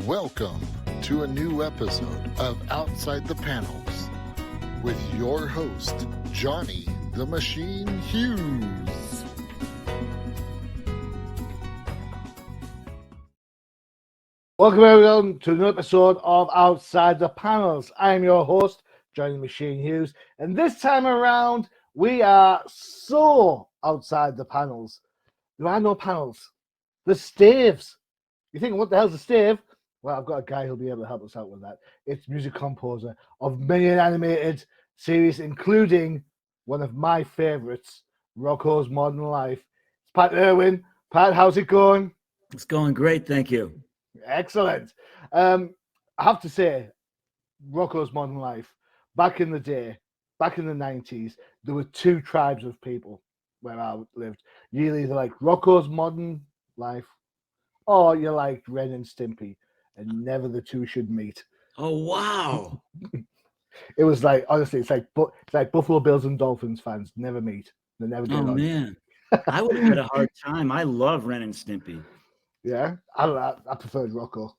Welcome to a new episode of Outside the Panels with your host, Johnny the Machine Hughes. Welcome everyone to another episode of Outside the Panels. I'm your host, Johnny the Machine Hughes, and this time around we are so outside the panels. There are no panels. There's staves. You think, what the hell's a stave? Well, I've got a guy who'll be able to help us out with that. It's music composer of many an animated series, including one of my favorites, Rocko's Modern Life. It's Pat Irwin. Pat, how's it going? It's going great, thank you. Excellent. I have to say, Rocko's Modern Life, back in the day, back in the 90s, there were two tribes of people where I lived. You either like Rocko's Modern Life or you like Ren and Stimpy, and never the two should meet. Oh, wow. It was like, honestly, it's like Buffalo Bills and Dolphins fans never meet. They never get on. Oh, man. I would have had a hard time. I love Ren and Stimpy. Yeah, I preferred Rocko.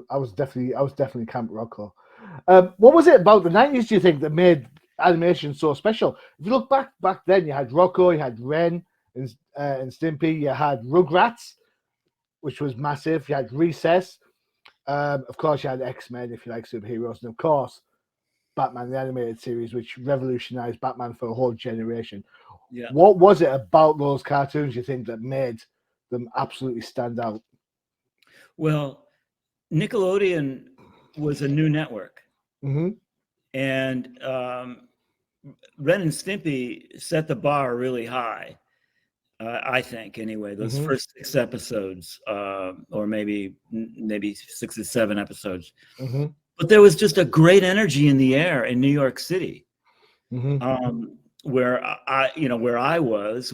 I was definitely Camp Rocko. What was it about the 90s, do you think, that made animation so special? If you look back then, you had Rocko, you had Ren and Stimpy, you had Rugrats, which was massive. You had Recess. Of course, you had X-Men, if you like superheroes, and of course, Batman the animated series, which revolutionized Batman for a whole generation. Yeah. What was it about those cartoons you think that made them absolutely stand out? Well, Nickelodeon was a new network. Mm-hmm. And Ren and Stimpy set the bar really high, I think, anyway. Those first 6 episodes, or maybe 6 or 7 episodes. Mm-hmm. But there was just a great energy in the air in New York City. Mm-hmm. Where I was,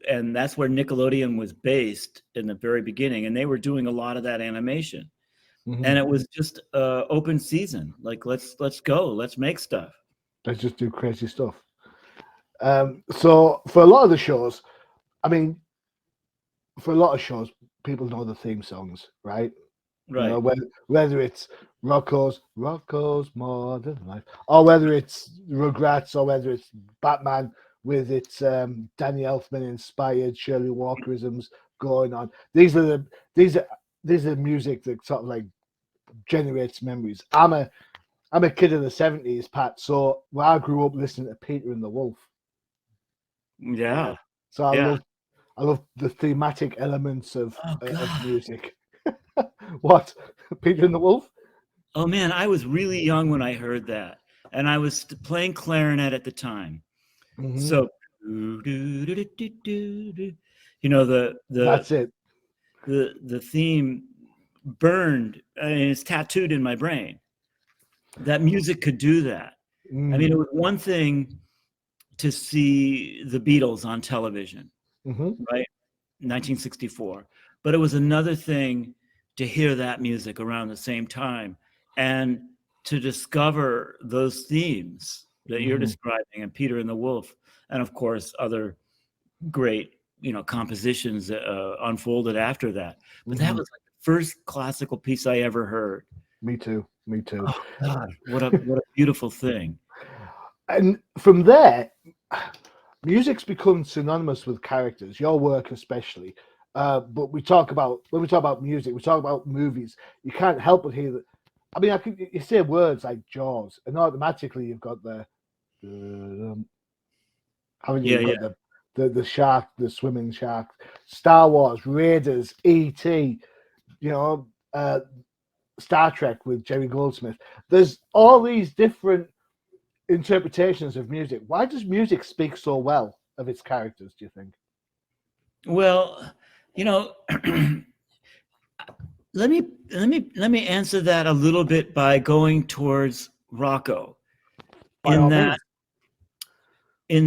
and that's where Nickelodeon was based in the very beginning, and they were doing a lot of that animation, and it was just open season. Like, let's go, let's make stuff. Let's just do crazy stuff. So for a lot of the shows, people know the theme songs, right? Right. You know, whether it's Rocko's Modern Life, or whether it's Rugrats, or whether it's Batman with its Danny Elfman inspired Shirley Walkerisms going on. These are music that sort of like generates memories. I'm a kid of the 70s, Pat. So I grew up listening to Peter and the Wolf. Yeah. So I love the thematic elements of music. What? Peter and the Wolf? Oh man, I was really young when I heard that, and I was playing clarinet at the time. So, that's it. The theme burned, and it's tattooed in my brain. That music could do that. I mean, it was one thing to see the Beatles on television, right? 1964. But it was another thing to hear that music around the same time and to discover those themes that you're describing, and Peter and the Wolf, and of course, other great, compositions unfolded after that. But that was like the first classical piece I ever heard. Me too. Oh God, what a beautiful thing. And from there, music's become synonymous with characters, your work especially. But when we talk about music, we talk about movies. You can't help but hear that. I mean, you say words like Jaws, and automatically you've got the shark, the swimming shark, Star Wars, Raiders, E.T., Star Trek with Jerry Goldsmith. There's all these different interpretations of music. Why does music speak so well of its characters, do you think? Well, let me answer that a little bit by going towards Rocko. In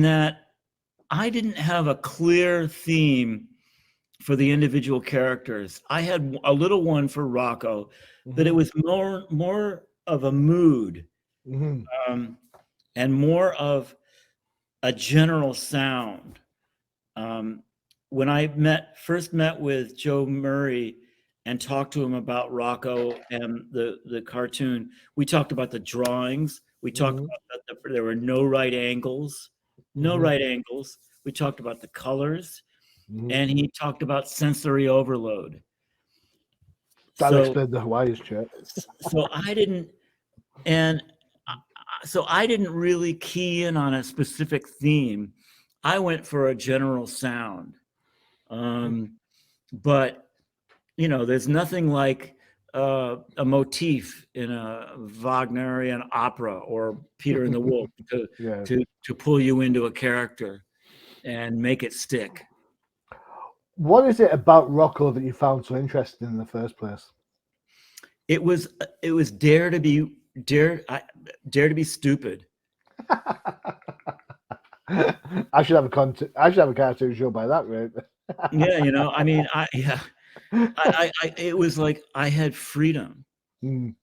that I didn't have a clear theme for the individual characters. I had a little one for Rocko, but it was more of a mood, and more of a general sound. When I first met with Joe Murray and talked to him about Rocko and the cartoon. We talked about the drawings. We talked about that there were no right angles, no right angles. We talked about the colors, and he talked about sensory overload. That explained the Hawaii's shirt. So I didn't, and so I didn't really key in on a specific theme. I went for a general sound. But, you know, there's nothing like a motif in a Wagnerian opera or Peter and the Wolf to pull you into a character and make it stick. What is it about Rocko that you found so interesting in the first place? It was dare to be stupid. I should have a cartoon show by that rate. Yeah, you know, I mean, it was like I had freedom, and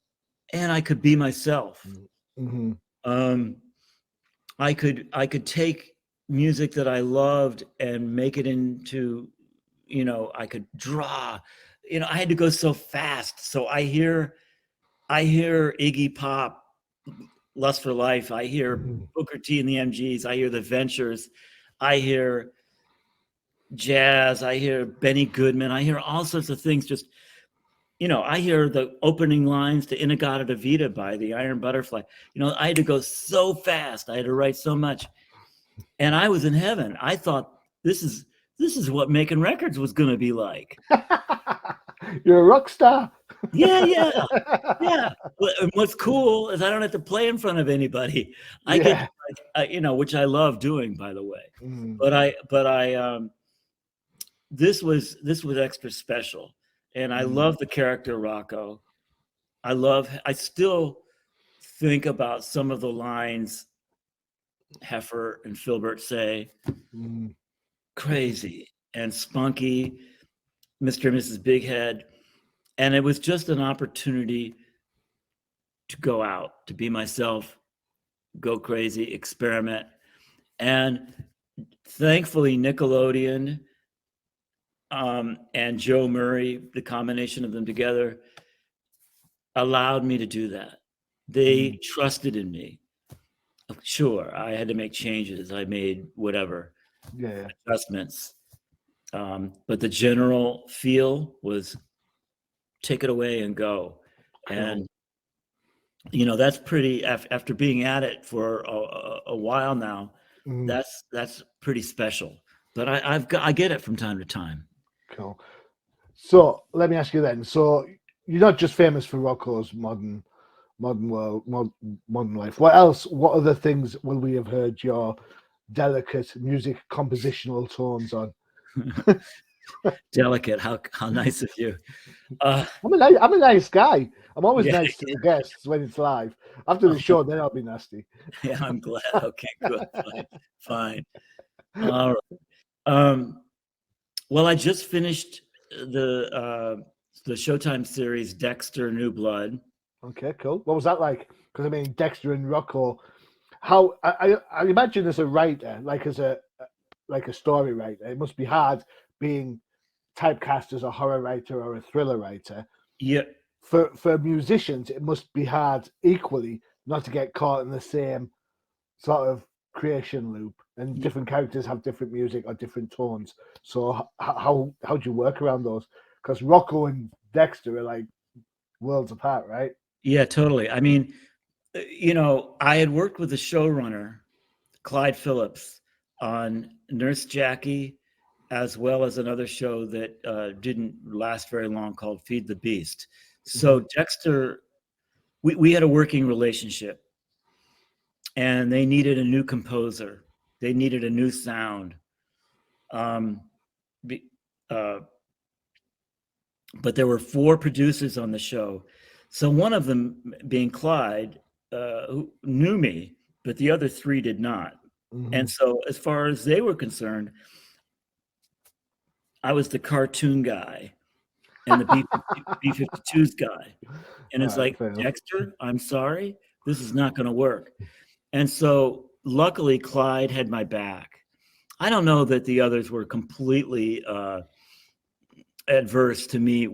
I could be myself. I could take music that I loved and make it into, you know, I could draw. You know, I had to go so fast. So I hear Iggy Pop, Lust for Life. I hear Booker T and the MGs. I hear the Ventures. I hear jazz. I hear Benny Goodman. I hear all sorts of things. Just, you know, I hear the opening lines to Inagata Vita by the Iron Butterfly. You know, I had to go so fast. I had to write so much, and I was in heaven. I thought this is what making records was going to be like. You're a rock star. Yeah. And what's cool is I don't have to play in front of anybody. I get, you know, which I love doing, by the way. But this was extra special, and I love the character Rocko. I still think about some of the lines Heifer and Filbert say. Crazy and spunky, Mr. and Mrs. Bighead. And it was just an opportunity to go out, to be myself, go crazy, experiment. And thankfully, Nickelodeon and Joe Murray, the combination of them together, allowed me to do that. They trusted in me. Sure, I had to make changes. I made whatever adjustments. But the general feel was take it away and go. And, you know, that's pretty, after being at it for a while now, that's pretty special. But I get it from time to time. Cool. So let me ask you then. So you're not just famous for Rocko's modern world, modern life. What else? What other things will we have heard your delicate music compositional tones on? Delicate. How nice of you. I'm a nice guy. I'm always nice to the guests when it's live. After the show, then I'll be nasty. Yeah, I'm glad. Okay, good. Fine. All right. Well, I just finished the Showtime series Dexter: New Blood. Okay, cool. What was that like? Because I mean, Dexter and Rocko. How I imagine as a writer, like a story writer, it must be hard being typecast as a horror writer or a thriller writer. Yeah. For musicians, it must be hard equally not to get caught in the same sort of creation loop. And different characters have different music or different tones. So how do you work around those? Because Rocko and Dexter are like worlds apart, right? Yeah, totally. I mean, you know, I had worked with the showrunner, Clyde Phillips, on Nurse Jackie, as well as another show that didn't last very long called Feed the Beast. So Dexter, we had a working relationship, and they needed a new composer. They needed a new sound. But there were 4 producers on the show. So one of them, being Clyde, who knew me, but the other 3 did not. And so as far as they were concerned, I was the cartoon guy and the B52's guy. And it's like, Dexter, I'm sorry, this is not going to work. And so luckily, Clyde had my back. I don't know that the others were completely adverse to me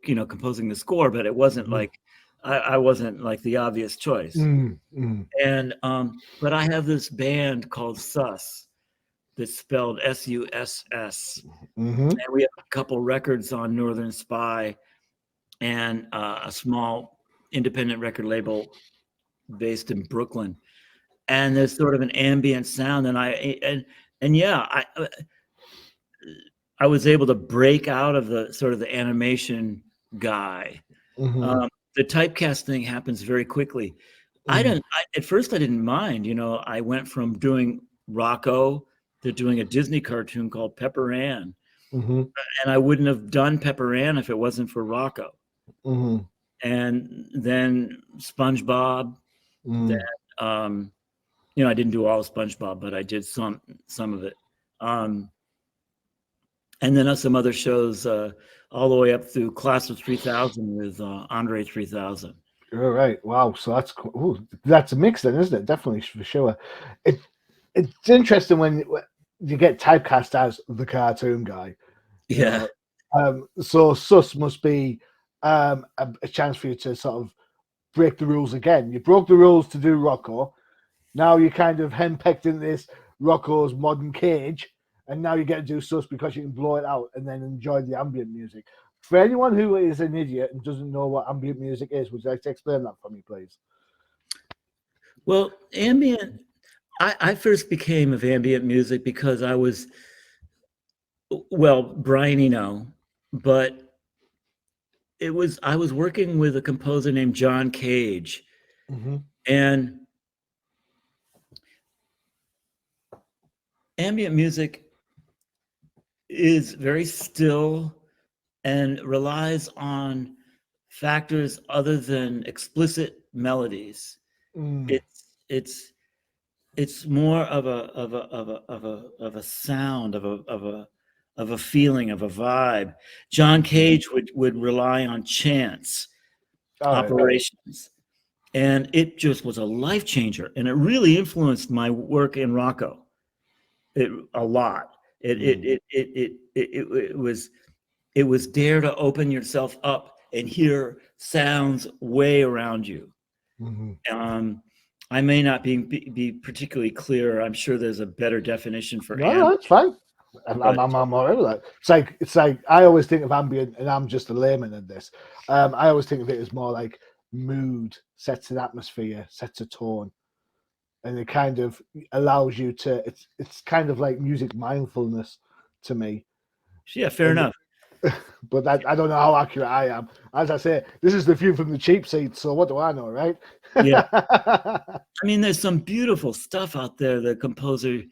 composing the score, but it wasn't like I wasn't like the obvious choice. And but I have this band called Sus, that's spelled SUSS, and we have a couple records on Northern Spy and a small independent record label based in Brooklyn. And there's sort of an ambient sound, and I was able to break out of the sort of the animation guy. The typecast thing happens very quickly. At first I didn't mind, I went from doing Rocko to doing a Disney cartoon called Pepper Ann. And I wouldn't have done Pepper Ann if it wasn't for Rocko. And then SpongeBob, then, I didn't do all of SpongeBob, but I did some of it. And then some other shows, all the way up through Class of 3000 with Andre 3000. All right. Wow. So that's cool. Ooh, that's a mix then, isn't it? Definitely, for sure. It's interesting when you get typecast as the cartoon guy. Yeah. So Sus must be a chance for you to sort of break the rules again. You broke the rules to do Rocko. Now you're kind of henpecked in this Rocko's modern cage, and now you get to do Sus because you can blow it out and then enjoy the ambient music. For anyone who is an idiot and doesn't know what ambient music is, would you like to explain that for me, please? Well, ambient, I first became of ambient music because I was, Brian Eno, but I was working with a composer named John Cage, and ambient music is very still and relies on factors other than explicit melodies. It's more of a sound, of a feeling, of a vibe. John Cage would rely on chants, operations, and it just was a life changer, and it really influenced my work in Rocko a lot. It was dare to open yourself up and hear sounds way around you. I may not be particularly clear. I'm sure there's a better definition for ambient. No, it's fine. I'm all right with that. It's like I always think of ambient, and I'm just a layman in this. I always think of it as more like mood, sets an atmosphere, sets a tone, and it kind of allows you to. It's kind of like music mindfulness to me. Yeah, fair enough. But I don't know how accurate I am. As I say, this is the view from the cheap seat, so what do I know, right? Yeah. I mean, there's some beautiful stuff out there, the composer,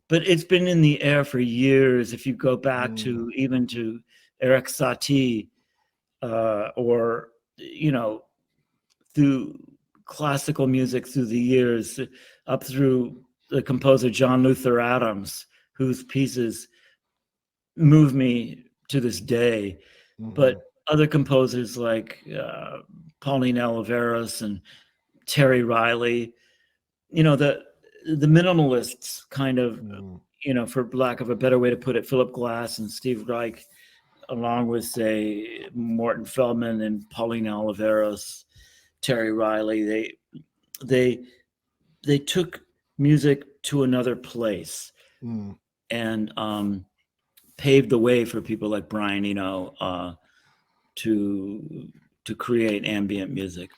but it's been in the air for years. If you go back to even to Eric Satie, or, through classical music through the years, up through the composer John Luther Adams, whose pieces move me to this day. But other composers like Pauline Oliveros and Terry Riley, the minimalists kind of, for lack of a better way to put it, Philip Glass and Steve Reich, along with, say, Morton Feldman and Pauline Oliveros, Terry Riley, they took music to another place and paved the way for people like Brian Eno to create ambient music.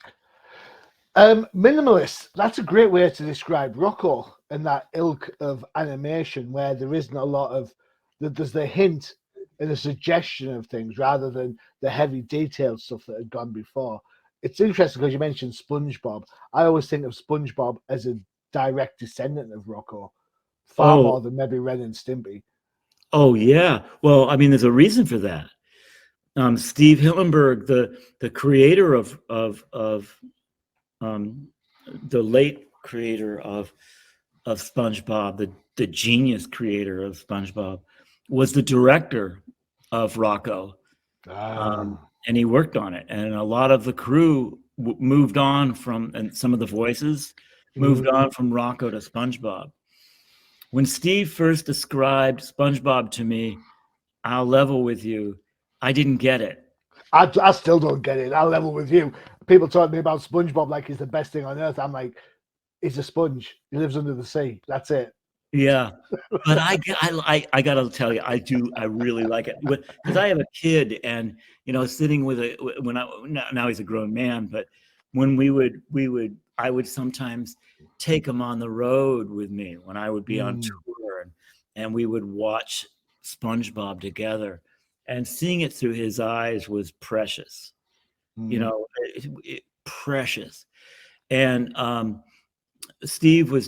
Minimalist, that's a great way to describe Rocko and that ilk of animation where there isn't a lot of, there's the hint and the suggestion of things rather than the heavy detailed stuff that had gone before. It's interesting because you mentioned SpongeBob. I always think of SpongeBob as a direct descendant of Rocko, far more than maybe Ren and Stimpy. Oh yeah, well, I mean, there's a reason for that. Steve Hillenburg, the creator of the late creator of SpongeBob, the genius creator of SpongeBob, was the director of Rocko, and he worked on it. And a lot of the crew moved on from, and some of the voices moved on from Rocko to SpongeBob. When Steve first described SpongeBob to me, I'll level with you, I didn't get it. I still don't get it. I'll level with you. People talk to me about SpongeBob like he's the best thing on earth. I'm like, he's a sponge. He lives under the sea. That's it. Yeah, but I gotta tell you, I really like it because I have a kid, and sitting with now he's a grown man, but when I would sometimes take him on the road with me when I would be on tour, and we would watch SpongeBob together, and seeing it through his eyes was precious, precious, and Steve was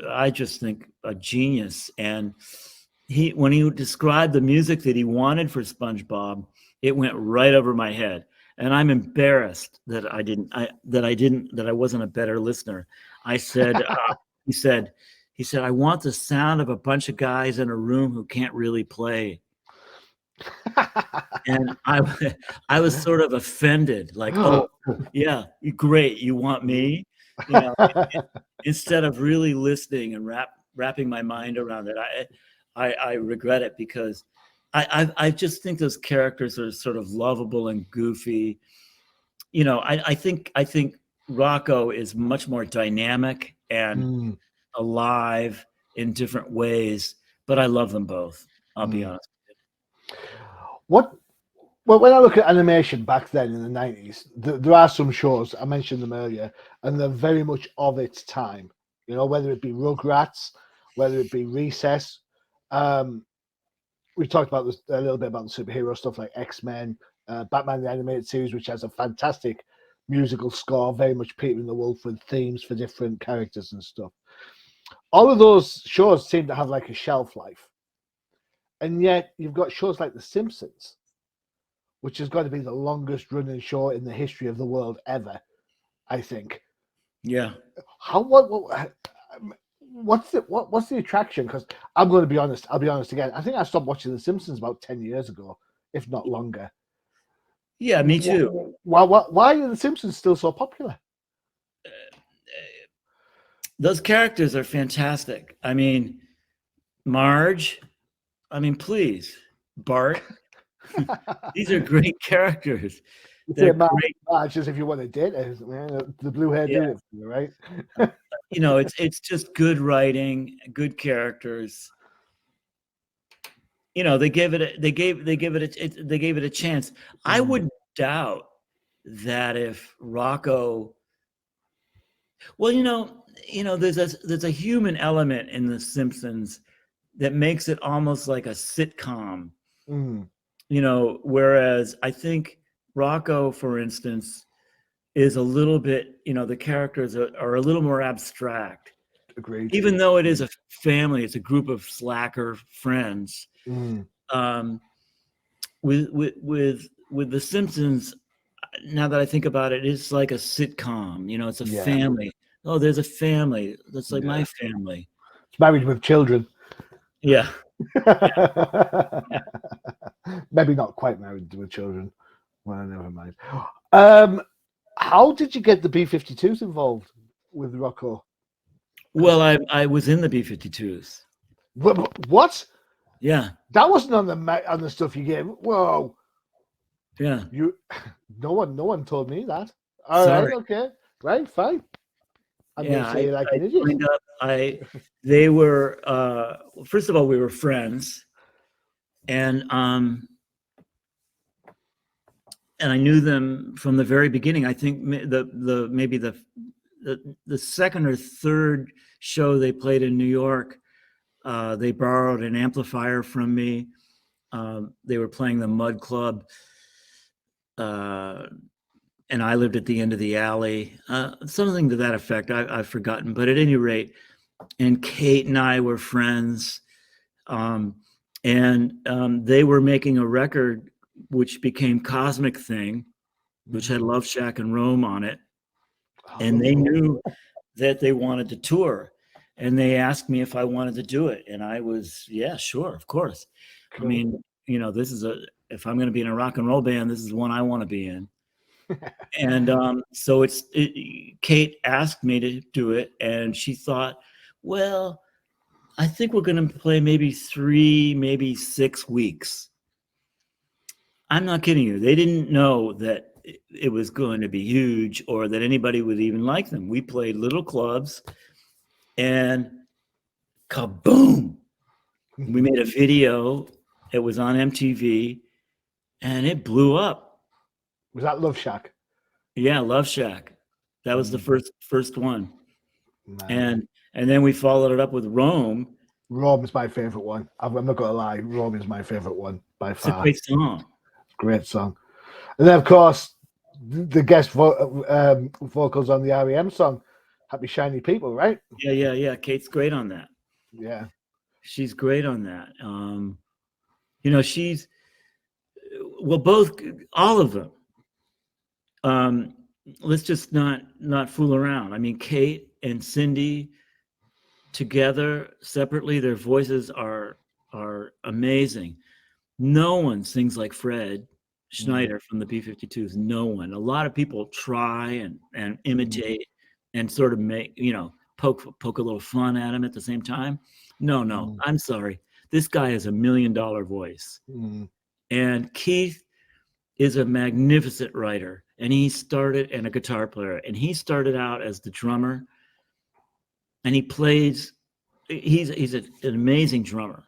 I just think a genius. And when he described the music that he wanted for SpongeBob, it went right over my head. And I'm embarrassed that I wasn't a better listener. I said, he said, I want the sound of a bunch of guys in a room who can't really play. And I was sort of offended, like, oh yeah, great, you want me? Instead of really listening and wrapping my mind around it, I regret it because I just think those characters are sort of lovable and goofy. I think Rocko is much more dynamic and alive in different ways, but I love them both. I'll be honest. Well, when I look at animation back then in the 90s, there are some shows, I mentioned them earlier, and they're very much of its time. Whether it be Rugrats, whether it be Recess. We talked about this a little bit about the superhero stuff like X-Men, Batman the Animated Series, which has a fantastic musical score, very much Peter and the Wolf with themes for different characters and stuff. All of those shows seem to have like a shelf life. And yet you've got shows like The Simpsons, which has got to be the longest running show in the history of the world ever, I think. Yeah. What's the attraction? Because I'm going to be honest. I'll be honest again. I think I stopped watching The Simpsons about 10 years ago, if not longer. Yeah, me too. Why are The Simpsons still so popular? Those characters are fantastic. I mean, Marge. I mean, please, Bart. These are great characters. They're great. Marge, as if you want to date it, man. The blue hair did it for you, right? It's just good writing, good characters. They gave it a chance. I wouldn't doubt that if Rocko, there's a human element in The Simpsons that makes it almost like a sitcom. Whereas I think Rocko, for instance, is a little bit, the characters are a little more abstract. Agreed. Even though it is a family, it's a group of slacker friends. With The Simpsons, now that I think about it, it's like a sitcom. It's a family. Oh, there's a family. That's like my family. It's married with children. Yeah. Maybe not quite married with children. Well, never mind. How did you get the B52s involved with Rocko? Well, I was in the B52s. What? Yeah. That wasn't on the stuff you gave. Whoa. Yeah. No one told me that. Sorry. Right, okay. Right, fine. I'm gonna say like an idiot. They were first of all, we were friends, and I knew them from the very beginning. I think maybe the second or third show they played in New York, they borrowed an amplifier from me. They were playing the Mud Club, and I lived at the end of the alley. Something to that effect. I've forgotten, but at any rate, and Kate and I were friends, and they were making a record which became Cosmic Thing, which had Love Shack and Rome on it. And they knew that they wanted to tour, and they asked me if I wanted to do it. And I was, yeah, sure, of course. Cool. I mean, if I'm going to be in a rock and roll band, this is one I want to be in. And so Kate asked me to do it, and she thought, well, I think we're going to play maybe 3, maybe 6 weeks. I'm not kidding you. They didn't know that it was going to be huge or that anybody would even like them. We played little clubs and kaboom. We made a video. It was on MTV and it blew up. Was that Love Shack? Yeah, Love Shack. That was the first one. Man. And then we followed it up with Rome. Rome is my favorite one. I'm not gonna lie, Rome is my favorite one by It's a far. great song. Great song. And then of course the guest vocals on the REM song, Happy Shiny People, right? Yeah. Kate's great on that. Yeah. She's great on that. You know, she's all of them. Let's just not fool around. I mean, Kate and Cindy together, separately, their voices are amazing. No one sings like Fred Schneider from the B52s. No one. A lot of people try and imitate and sort of make, you know, poke a little fun at him at the same time. No, I'm sorry. This guy has $1 million voice. And Keith is a magnificent writer, and a guitar player, and he started out as the drummer, and he's an amazing drummer,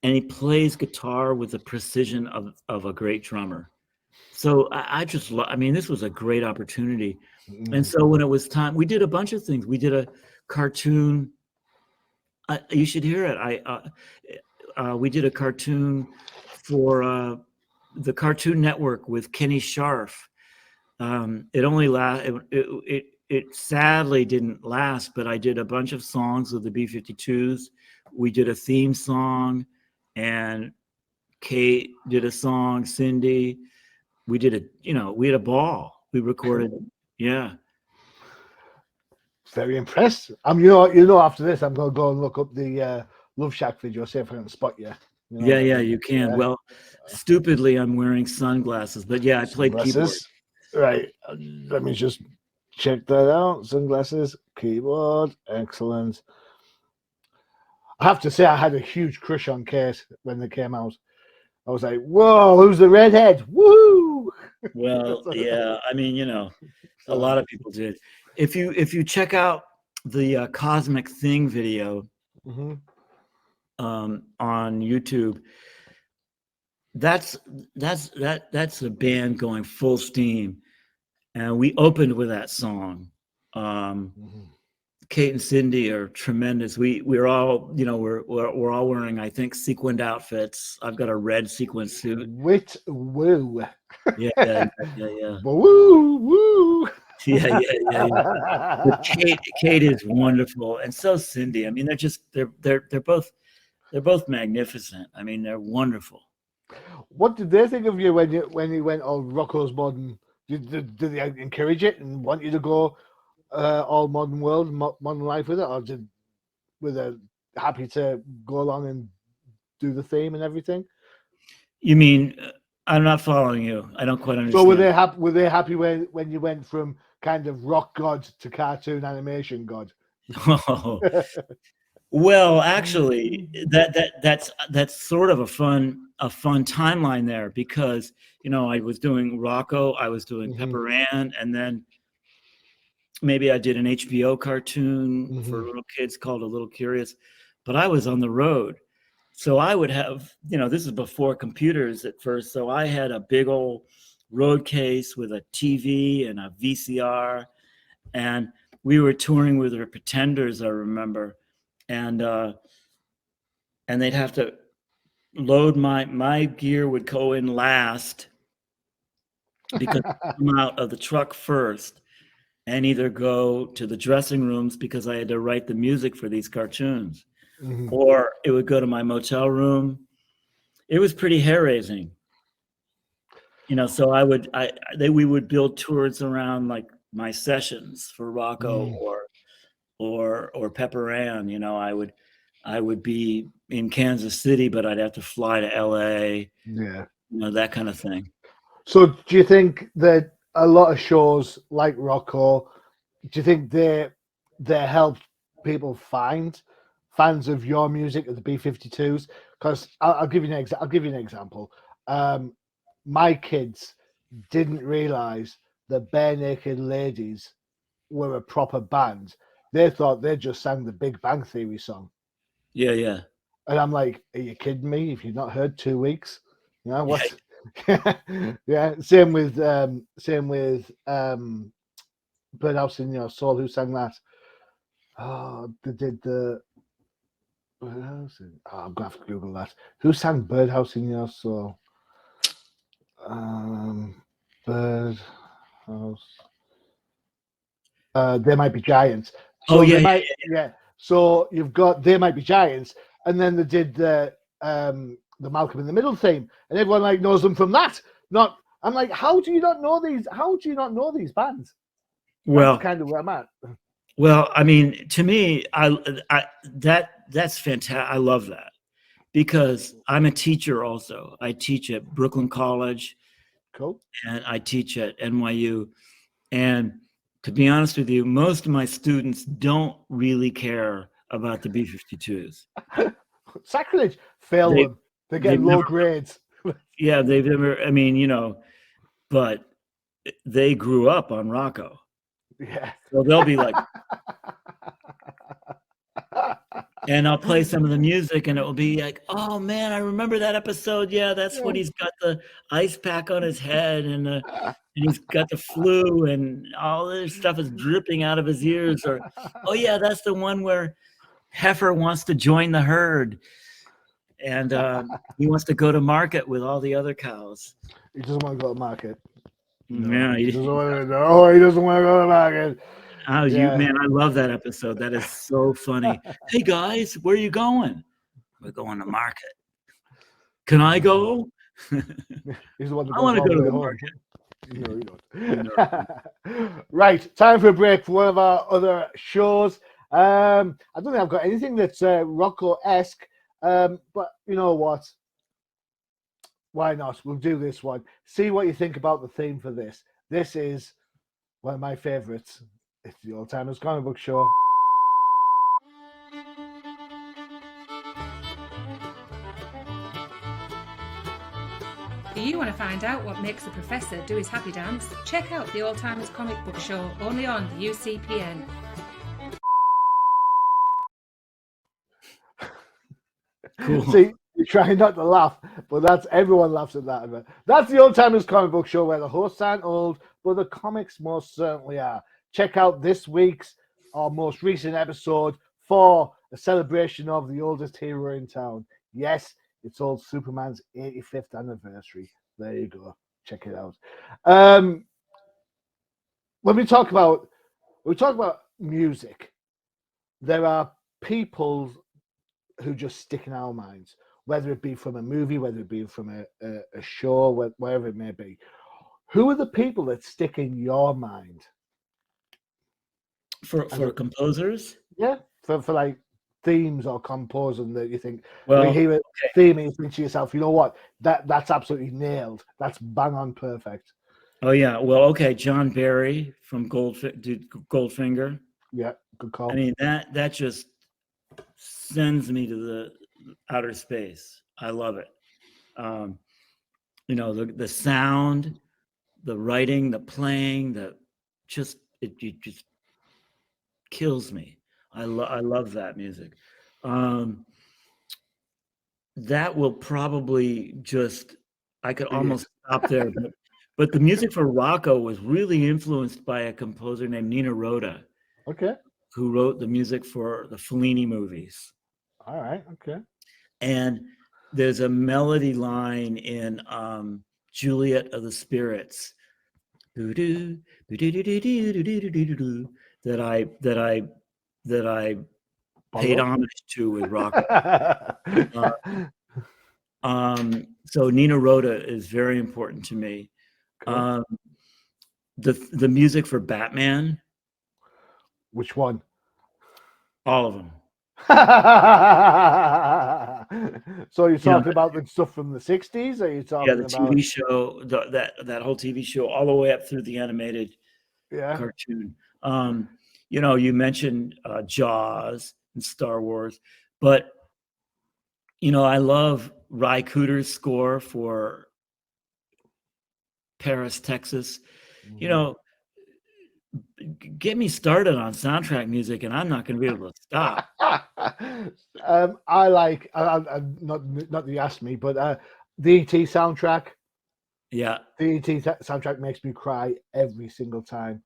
and he plays guitar with the precision of a great drummer. So I mean, this was a great opportunity. And so when it was time, we did a bunch of things. We did a cartoon. You should hear it. We did a cartoon for the Cartoon Network with Kenny Scharf. It only it sadly didn't last, but I did a bunch of songs with the B52s. We did a theme song, and Kate did a song. Cindy, we had a ball. We recorded, yeah. Very impressed. You know, after this, I'm gonna go and look up the Love Shack video, see if I can spot you. You know, yeah, you can. Yeah. Well, stupidly, I'm wearing sunglasses, but yeah, I played keyboard. Right. Let me just check that out. Sunglasses, keyboard, excellent. I have to say, I had a huge crush on Kate when they came out. I was like, "Whoa, who's the redhead? Woo!" Well, yeah. I mean, you know, a lot of people did. If you check out the Cosmic Thing video on YouTube, that's the band going full steam, and we opened with that song. Kate and Cindy are tremendous. We're all, you know, we're all wearing, I think, sequined outfits. I've got a red sequin suit. Woo. Yeah. Woo, woo. Yeah. But Kate is wonderful, and so Cindy. I mean, they're both magnificent. I mean, they're wonderful. What did they think of you when you went all Rocko's modern? Did they encourage it and want you to go all modern world, modern life with it, or were they happy to go along and do the theme and everything? You mean? I'm not following you. I don't quite understand. So were they happy when you went from kind of rock god to cartoon animation god? Oh. Well, actually, that's sort of a fun timeline there, because, you know, I was doing Rocko, I was doing Pepper Ann, and then maybe I did an HBO cartoon for little kids called A Little Curious, but I was on the road. So I would have, you know, this is before computers at first, so I had a big old road case with a TV and a VCR, and we were touring with the Pretenders, I remember, and they'd have to load my gear would go in last because I come out of the truck first and either go to the dressing rooms because I had to write the music for these cartoons. Or it would go to my motel room. It was pretty hair-raising, you know. So we would build tours around like my sessions for Rocko or Pepper Ann. You know, I would be in Kansas City, but I'd have to fly to LA. Yeah, you know, that kind of thing. So, do you think that a lot of shows like Rocko, do you think they helped people find fans of your music, of the B52s? Because I'll give you an example. my kids didn't realize the Bare Naked Ladies were a proper band. They thought they just sang the Big Bang Theory song. Yeah, yeah. And I'm like, are you kidding me? If you've not heard 2 weeks, you know what? Yeah. Same with Birdhouse in Your Soul. Who sang that? Oh, they did the. Birdhouse in, oh, I'm gonna have to Google that. Who sang Birdhouse in Your Soul? Birdhouse. They Might Be Giants. So Oh yeah, they might, yeah. So you've got They Might Be Giants, and then they did the Malcolm in the Middle theme, and everyone like knows them from that. Not, I'm like, how do you not know these? How do you not know these bands? Well, That's kind of where I'm at. well, I mean, to me, that's fantastic. I love that because I'm a teacher also. I teach at Brooklyn College. Cool. And I teach at NYU. And to be honest with you, most of my students don't really care about the B52s. Sacrilege. Fail them. They get low grades. Yeah, they've never, I mean, you know, but they grew up on Rocko. Yeah. So they'll be like, and I'll play some of the music and it will be like, oh man, I remember that episode. Yeah, that's when he's got the ice pack on his head and he's got the flu and all this stuff is dripping out of his ears. Or, oh yeah, that's the one where Heifer wants to join the herd and he wants to go to market with all the other cows. He doesn't want to go to market. No, he doesn't want to go to market. Oh, man, I love that episode. That is so funny. Hey guys, where are you going? We're going to market. Can I go? He's the one I want to go to the market. No, you don't. Right, time for a break for one of our other shows. I don't think I've got anything that's Rocko-esque, but you know what? Why not? We'll do this one. See what you think about the theme for this. This is one of my favorites. It's the Old Timers Comic Book Show. Do you want to find out what makes the professor do his happy dance? Check out the Old Timers Comic Book Show only on the UCPN. Cool. See, you're trying not to laugh, but everyone laughs at that. That's the Old Timers Comic Book Show where the hosts aren't old, but the comics most certainly are. Check out this week's or most recent episode for a celebration of the oldest hero in town. Yes, it's old Superman's 85th anniversary. There you go. Check it out. When we talk about music, there are people who just stick in our minds, whether it be from a movie, whether it be from a show, wherever it may be. Who are the people that stick in your mind? For composers? Yeah, for like themes or composing that you think, well, you hear a theme and you think to yourself, you know what, that's absolutely nailed. That's bang on perfect. Oh yeah, well, okay, John Barry from Goldfinger. Yeah, good call. I mean, that just sends me to the outer space. I love it. You know, the sound, the writing, the playing, it just kills me. I love that music. That will probably I could almost stop there, but the music for Rocko was really influenced by a composer named Nina Rota. Okay. Who wrote the music for the Fellini movies. All right, okay. And there's a melody line in Juliet of the Spirits that I paid homage to with Rocko. So Nina Rota is very important to me. Cool. The music for Batman. Which one? All of them. So you're talking about the stuff from the 60s? Or are you talking the TV show, that whole TV show, all the way up through the animated cartoon. You know, you mentioned Jaws and Star Wars, but you know, I love Ry Cooder's score for Paris, Texas. Mm-hmm. You know, get me started on soundtrack music, and I'm not going to be able to stop. I like, not that you asked me, but the ET soundtrack. Yeah. The ET soundtrack makes me cry every single time.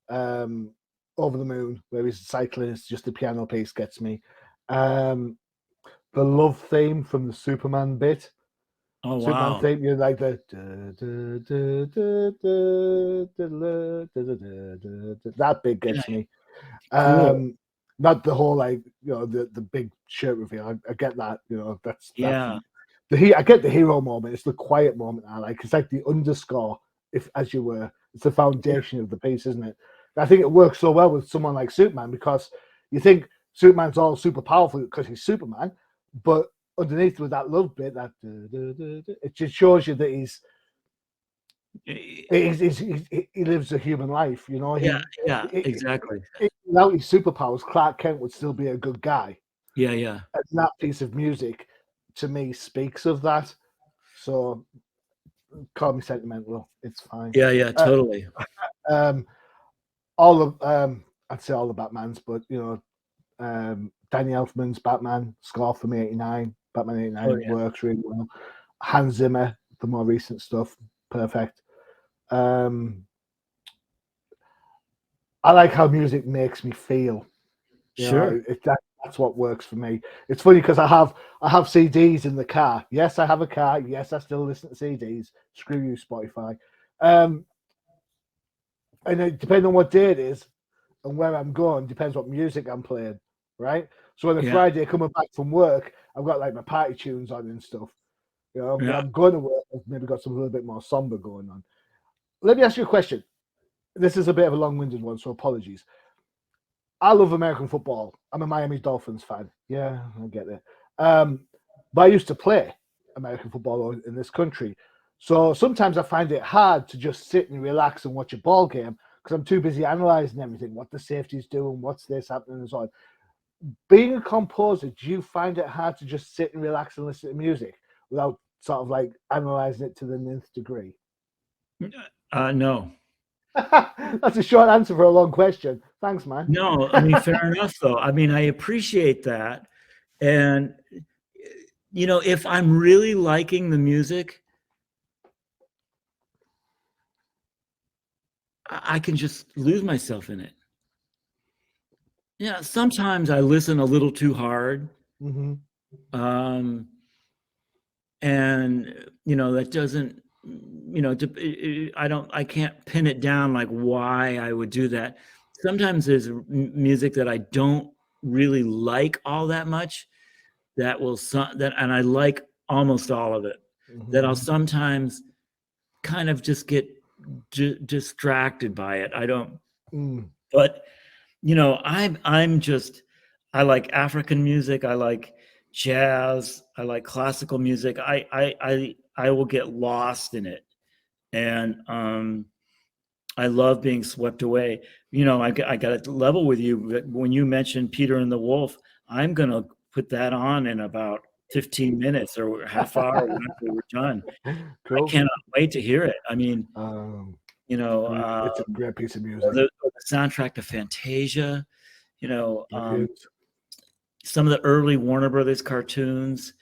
Over the Moon, where he's cycling, it's just the piano piece gets me. The love theme from the Superman bit. Oh, Superman wow. theme, you're like the that bit gets me. Cool. Not the whole, like, you know, the big shirt reveal. I get that, you know, that's Yeah. I get the hero moment. It's the quiet moment I like. It's like the underscore, if as you were. It's the foundation of the piece, isn't it? And I think it works so well with someone like Superman, because you think Superman's all super powerful because he's Superman, but underneath with that love bit, that it just shows you that he lives a human life. You know, Yeah, exactly. Without his superpowers, Clark Kent would still be a good guy. Yeah. And that piece of music, to me, speaks of that. So, call me sentimental. It's fine. Yeah, totally. All of I'd say all the Batmans, but you know, Danny Elfman's Batman score from '89, Batman '89 works really well. Hans Zimmer, the more recent stuff, perfect. I like how music makes me feel. You know, that's what works for me. It's funny because I have CDs in the car. Yes, I have a car. Yes, I still listen to CDs. Screw you, Spotify. And it depends on what day it is and where I'm going. Depends what music I'm playing, right? So on a Friday coming back from work, I've got like my party tunes on and stuff. You know, when I'm going to work, I've maybe got some little bit more somber going on. Let me ask you a question. This is a bit of a long-winded one, so apologies. I love American football. I'm a Miami Dolphins fan. Yeah, I get it. But I used to play American football in this country. So sometimes I find it hard to just sit and relax and watch a ball game because I'm too busy analysing everything, what the safety's doing, what's this happening and so on. Being a composer, do you find it hard to just sit and relax and listen to music without sort of like analysing it to the nth degree? No. That's a short answer for a long question. Thanks, man. No, I mean, fair enough, though. I mean, I appreciate that. And, you know, if I'm really liking the music, I can just lose myself in it. Yeah, sometimes I listen a little too hard. Mm-hmm. And, you know, that doesn't, you know, I can't pin it down like why I would do that. Sometimes there's music that I don't really like all that much and I like almost all of it, that I'll sometimes kind of just get distracted by it. I don't, but you know, I like African music. I like jazz. I like classical music. I will get lost in it. And, I love being swept away. You know, I got to level with you. When you mentioned Peter and the Wolf, I'm going to put that on in about 15 minutes or a half hour whenever we're done. Cool. I cannot wait to hear it. I mean, you know, it's a great piece of music. The soundtrack to Fantasia, you know, some of the early Warner Brothers cartoons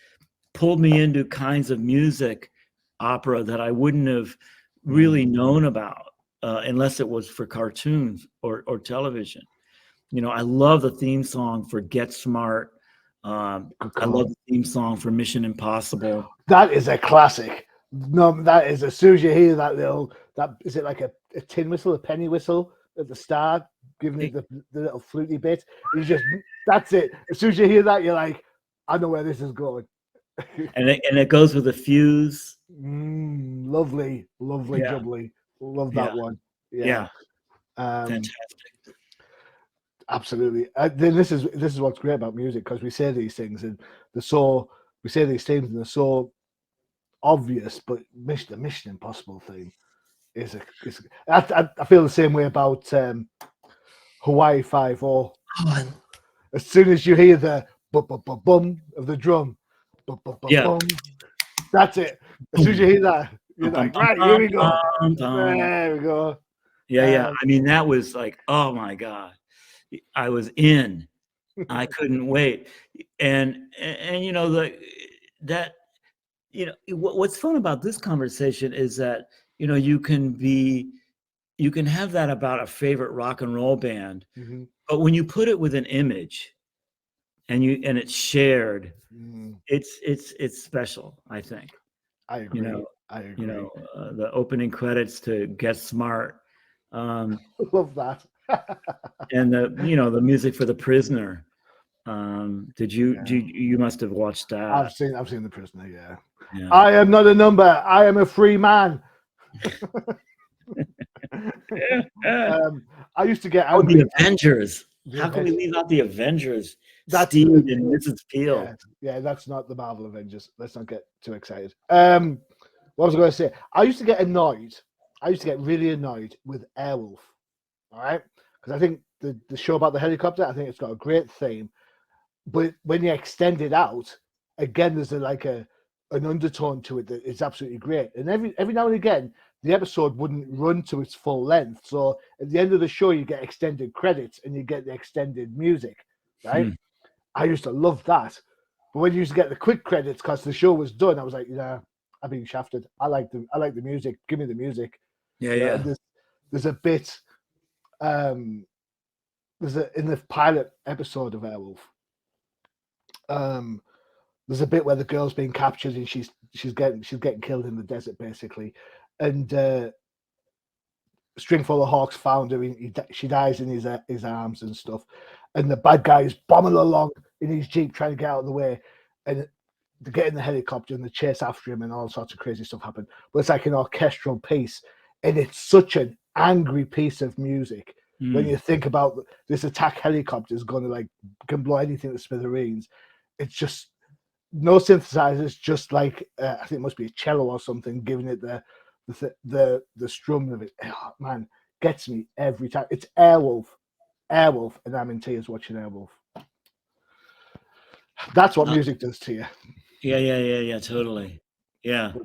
pulled me into kinds of music, opera that I wouldn't have really known about. Unless it was for cartoons or television. You know, I love the theme song for Get Smart. I love the theme song for Mission Impossible. That is a classic. No, that is, as soon as you hear that is it like a tin whistle, a penny whistle at the start, giving it the little fluty bit. That's it. As soon as you hear that, you're like, I know where this is going. and it goes with a fuse. Lovely, jubbly. Love that one. Yeah. Fantastic. Absolutely. This is what's great about music, because we say these things and we say these things and they're so obvious, but the Mission Impossible theme is I feel the same way about Hawaii 5-0. As soon as you hear the bum of the drum, bum, that's it. As soon as you hear that, You're like, right, here we go. There we go. Yeah. I mean, that was like, oh my God. I was in. I couldn't wait. And you know, what's fun about this conversation is that, you know, you can have that about a favorite rock and roll band, but when you put it with an image and it's shared, it's special, I think. I agree. You know, I agree. You know, the opening credits to Get Smart. Love that. And the music for The Prisoner. You must have watched that. I've seen The Prisoner, yeah. I am not a number, I am a free man. I used to get angry. The Avengers. How can we leave out the Avengers? Steve and Mrs. Peel. Yeah, that's not the Marvel Avengers. Let's not get too excited. What was I going to say? I used to get really annoyed with Airwolf. All right, because I think the show about the helicopter, I think it's got a great theme, but when you extend it out, again, there's an undertone to it that is absolutely great. And every now and again, the episode wouldn't run to its full length. So at the end of the show, you get extended credits and you get the extended music, right? I used to love that. But when you used to get the quick credits because the show was done, I was like, I've been shafted. I like the music. Give me the music. Yeah. There's a bit. In the pilot episode of Airwolf. There's a bit where the girl's being captured and she's getting killed in the desert basically, and Stringful of Hawks found her. She dies in his arms and stuff, and the bad guy is bombing along in his jeep trying to get out of the way, and they get in the helicopter and they chase after him and all sorts of crazy stuff happen. But it's like an orchestral piece, and it's such an angry piece of music. When you think about this attack helicopter is can blow anything to smithereens. It's just no synthesizers, just like I think it must be a cello or something, giving it the strum of it. Oh, man, gets me every time. It's Airwolf, and I'm in tears watching Airwolf. That's what music does to you. Yeah, totally. Yeah. But,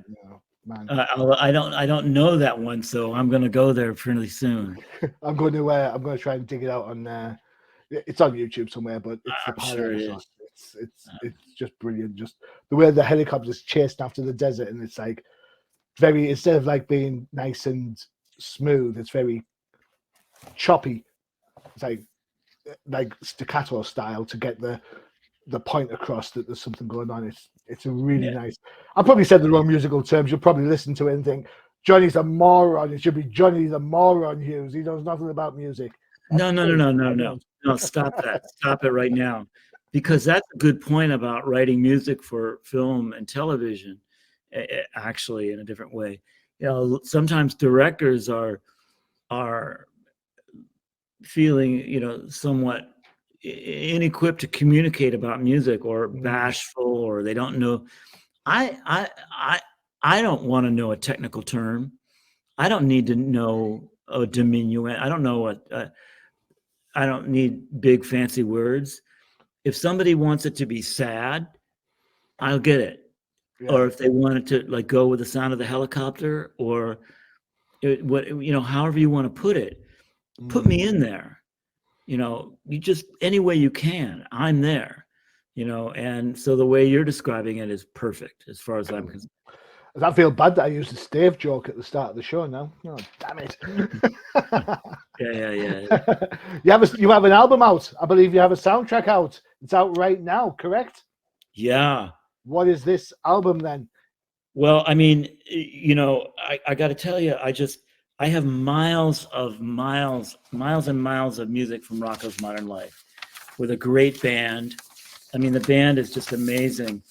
man. I don't know that one, so I'm going to go there pretty soon. I'm going to try and dig it out on. It's on YouTube somewhere, but it's the pilot episode. It's just brilliant. Just the way the helicopter's chased after the desert, and it's like instead of like being nice and smooth, it's very choppy. It's like staccato style to get the point across that there's something going on. It's a really nice. I probably said the wrong musical terms. You'll probably listen to it and think Johnny's a moron. It should be Johnny the moron Hughes. He knows nothing about music. No. Stop that. Stop it right now, because that's a good point about writing music for film and television. Actually, in a different way, sometimes directors are feeling somewhat inequipped to communicate about music, or bashful, or they don't know. I don't want to know a technical term. I don't need to know a diminuent. I don't know what. I don't need big fancy words. If somebody wants it to be sad, I'll get it. Yeah. Or if they want it to go with the sound of the helicopter, or however you want to put it, put me in there. You just any way you can, I'm there, and so the way you're describing it is perfect as far as I'm concerned. I feel bad that I used the Stave joke at the start of the show now. Oh, damn it. Yeah. You have an album out. I believe you have a soundtrack out. It's out right now, correct? Yeah. What is this album then? Well, I mean, I got to tell you, I have miles and miles of music from Rocko's Modern Life with a great band. I mean, the band is just amazing.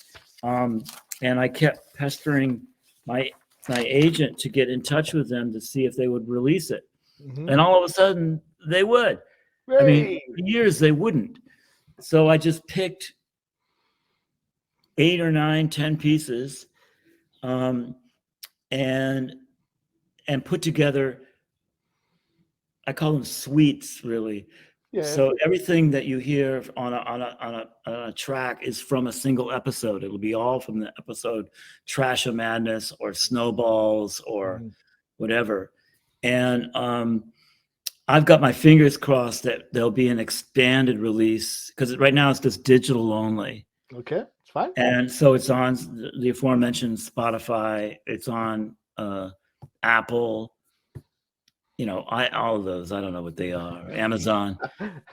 And I kept pestering my agent to get in touch with them to see if they would release it. And all of a sudden they would. Hey. I mean, for years they wouldn't. So I just picked 8 or 9, 10 pieces, and put together, I call them suites, really, Yeah. So everything that you hear on a track is from a single episode. It'll be all from the episode Trash of Madness or Snowballs or whatever. And I've got my fingers crossed that there'll be an expanded release, because right now it's just digital only. Okay, it's fine. And so it's on the aforementioned Spotify. It's on Apple. You know, all of those. I don't know what they are. Amazon.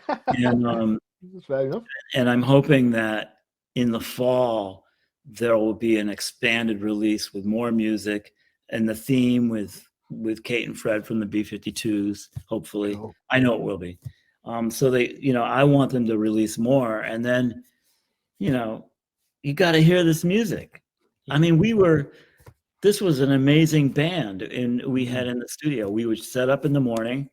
And That's fair enough. and I'm hoping that in the fall there will be an expanded release with more music and the theme with Kate and Fred from the B52s. Hopefully, Cool. I know it will be. So they, you know, I want them to release more, and then, you know, you got to hear this music. I mean, this was an amazing band, and we had in the studio. We would set up in the morning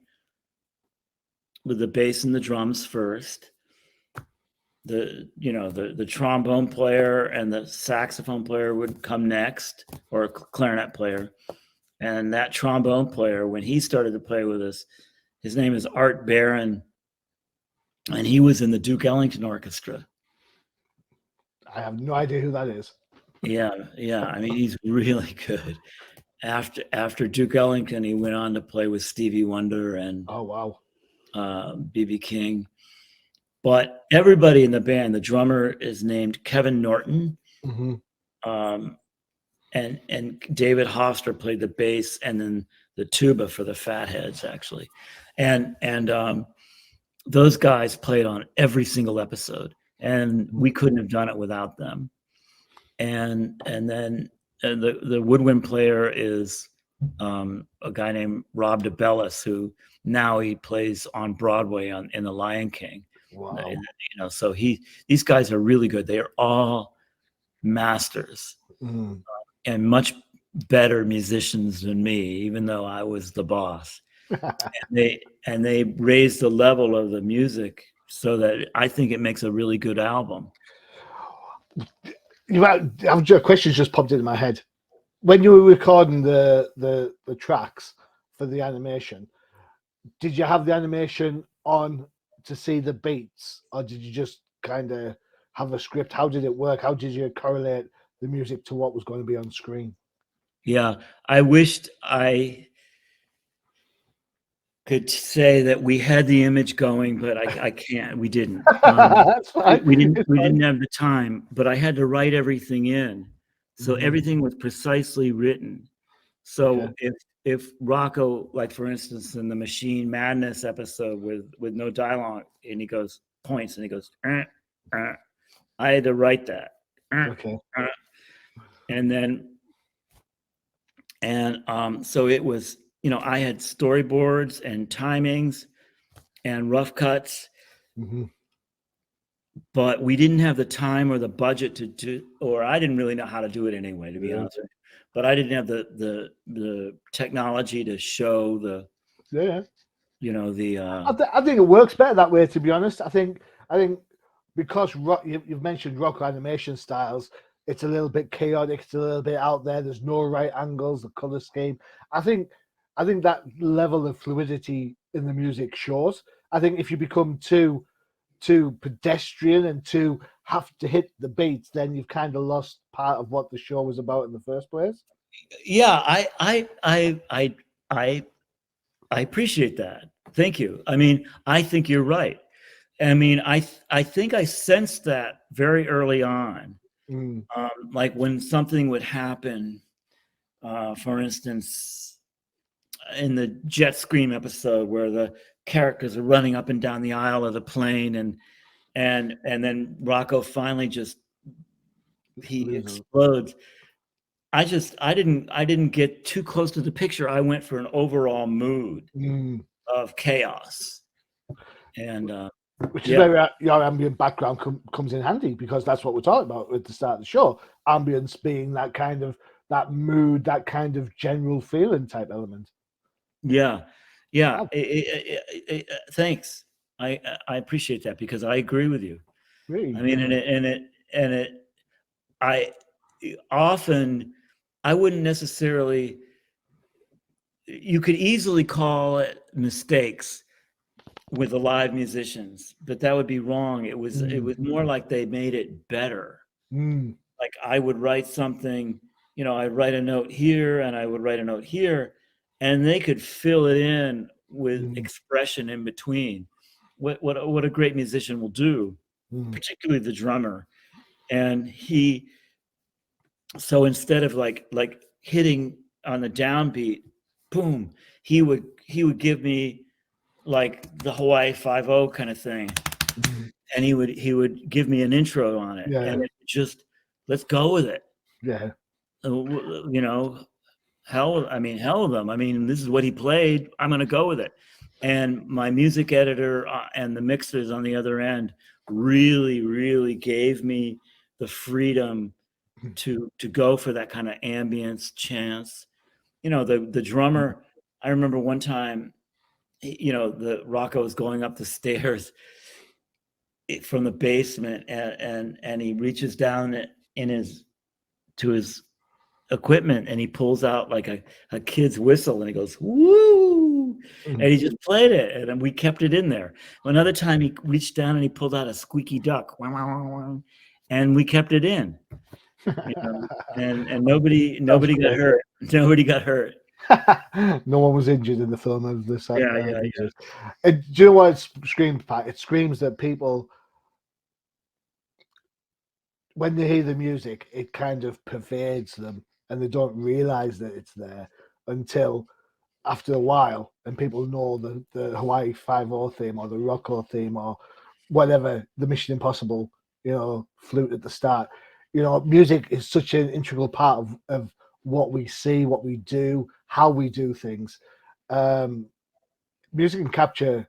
with the bass and the drums first. The trombone player and the saxophone player would come next, or a clarinet player. And that trombone player, when he started to play with us, his name is Art Barron, and he was in the Duke Ellington Orchestra. I have no idea who that is. Yeah. I mean, he's really good. After Duke Ellington, he went on to play with Stevie Wonder and Oh wow, B.B. King. But everybody in the band, the drummer is named Kevin Norton, and David Hofstra played the bass and then the tuba for the Fatheads, actually, and those guys played on every single episode, and we couldn't have done it without them. And then the woodwind player is a guy named Rob DeBellis, who now he plays on Broadway in The Lion King. wow. You know, so these guys are really good. They are all masters and much better musicians than me, even though I was the boss. and they raised the level of the music so that I think it makes a really good album. A question just popped into my head. When you were recording the tracks for the animation, did you have the animation on to see the beats, or did you just kind of have a script? How did it work? How did you correlate the music to what was going to be on screen? Yeah, I wished I could say that we had the image going, but I can't. We didn't. That's fine. We didn't have the time, but I had to write everything in, so everything was precisely written. So if Rocko, like for instance, in the Machine Madness episode with no dialogue, and he goes points and he goes, I had to write that. Okay. So it was, you know, I had storyboards and timings and rough cuts, but we didn't have the time or the budget to do, or I didn't really know how to do it anyway, to be honest with you. But I didn't have the technology to show the, you know, the. I think it works better that way, to be honest. I think because you've mentioned Rocko animation styles, it's a little bit chaotic, it's a little bit out there. There's no right angles, the color scheme. I think that level of fluidity in the music shows. I think if you become too pedestrian and too have to hit the beats, then you've kind of lost part of what the show was about in the first place. Yeah, I appreciate that. Thank you. I mean, I think you're right. I mean, I think I sensed that very early on. Like when something would happen, for instance, in the Jet Scream episode where the characters are running up and down the aisle of the plane, and then Rocko finally he explodes. I didn't get too close to the picture. I went for an overall mood of chaos, and which is where your ambient background comes in handy, because that's what we're talking about at the start of the show. Ambience being that kind of that mood, that kind of general feeling type element. Yeah. Thanks. I appreciate that, because I agree with you. Really? I mean, I wouldn't necessarily. You could easily call it mistakes with the live musicians, but that would be wrong. It was more like they made it better. Like I would write something, you know, I'd write a note here and I would write a note here, and they could fill it in with expression in between. What a great musician will do, particularly the drummer. And so instead of like hitting on the downbeat, boom, he would give me like the Hawaii 5/0 kind of thing, and he would give me an intro on it, and it just, let's go with it. You know, hell of them. I mean, this is what he played. I'm going to go with it. And my music editor and the mixers on the other end really gave me the freedom to go for that kind of ambience chance. You know, the drummer, I remember one time, you know, the Rocko was going up the stairs from the basement, and he reaches down to his equipment, and he pulls out like a kid's whistle, and he goes, woo, and he just played it, and we kept it in there. Another time he reached down and he pulled out a squeaky duck, and we kept it in. You know? and nobody got hurt. Nobody got hurt. No one was injured in the film of this. Yeah. Do you know what it screams, Pat? It screams that people, when they hear the music, it kind of pervades them, and they don't realize that it's there until after a while, and people know the Hawaii 5/0 theme or the Rocko theme or whatever, the Mission Impossible, you know, flute at the start. You know, music is such an integral part of what we see, what we do, how we do things. Music can capture,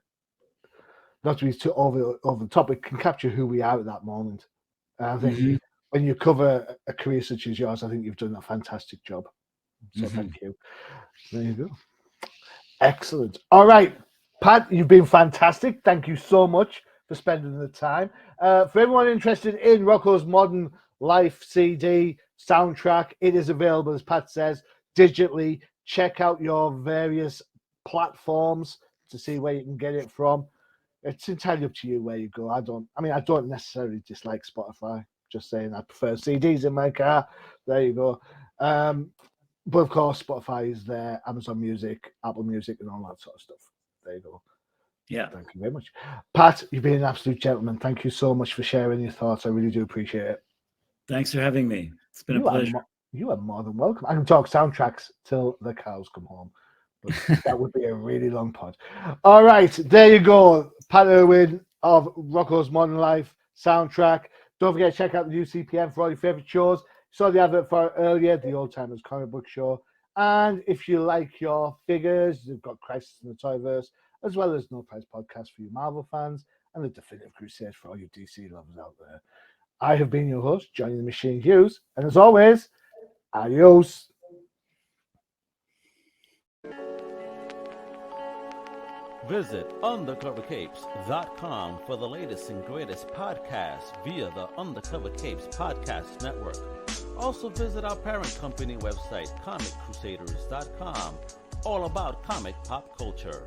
not to be too over the top, it can capture who we are at that moment. And I think when you cover a career such as yours, I think you've done a fantastic job. So thank you. There you go. Excellent. All right, Pat, you've been fantastic. Thank you so much for spending the time. For everyone interested in Rocko's Modern Life CD soundtrack, it is available, as Pat says, digitally. Check out your various platforms to see where you can get it from. It's entirely up to you where you go. I don't necessarily dislike Spotify. Just saying, I prefer CDs in my car. There you go. But of course, Spotify is there, Amazon Music, Apple Music, and all that sort of stuff. There you go. Yeah. Thank you very much. Pat, you've been an absolute gentleman. Thank you so much for sharing your thoughts. I really do appreciate it. Thanks for having me. It's been a pleasure. You are more than welcome. I can talk soundtracks till the cows come home, but that would be a really long pod. All right, there you go. Pat Irwin of Rocko's Modern Life soundtrack. Don't forget to check out the UCPN for all your favorite shows. Saw the advert for it earlier, the Old Timers Comic Book Show. And if you like your figures, you've got Crisis in the Toyverse, as well as No Price Podcast for you Marvel fans, and the Definitive Crusade for all you DC lovers out there. I have been your host, Johnny the Machine Hughes, and as always, adios. Visit undercovercapes.com for the latest and greatest podcasts via the Undercover Capes Podcast Network. Also visit our parent company website, comiccrusaders.shop, all about comic pop culture.